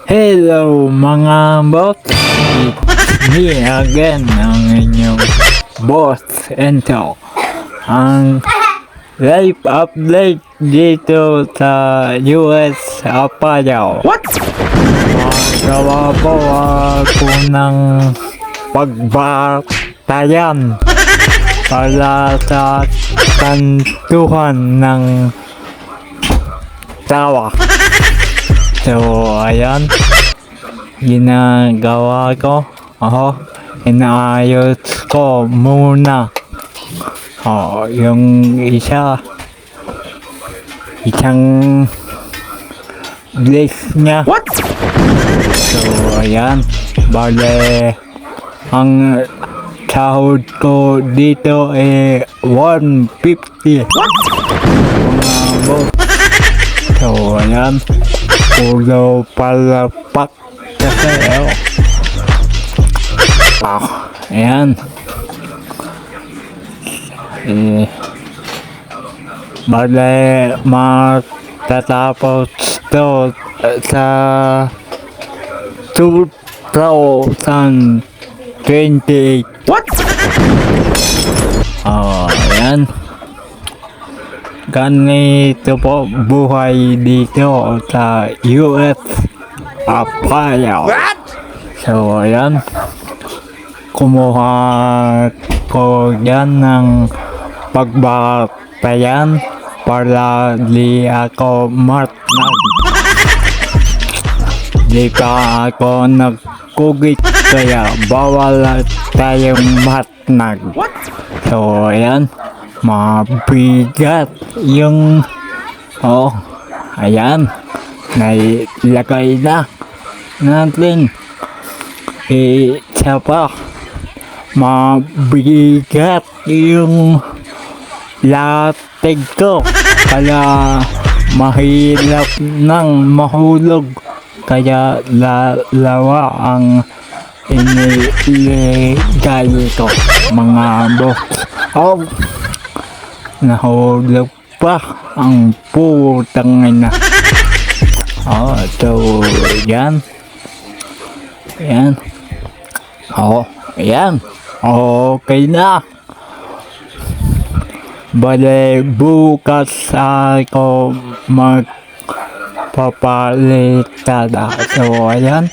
Hello mga boss, it's me again, ang inyong boss Ento. Ang live update dito sa US Apayao. What? Magawa po ako ng pagbatayan para sa kantuhan ng tawa. So, ayan, ginagawa ko. Inaayos ko muna. Yung isang list niya. What? So, ayan, bale, ang sahod ko dito ay 150. What? Mga boss. So, ayan. Ulo palapak kasi ayan. Bale, matatapos to sa 2028. What? Ayan. Ganito po buhay dito sa US Apayao. What? So, ayan. Kumuha ko yan ng pagbatayan para di ako matnag. Di pa ako nagkugit kaya bawal tayong matnag. What? So, ayan. Mabigat yung ayan, nailagay na natin. Isa pa, mabigat yung latig ko kaya mahirap nang mahulog kaya lalawa ang iniligay ko mga boss. Nahulog pa ang putang ina. So, yan. Yan. Yan. Okay na. Bale, bukas ako magpapalitada. So, ayan.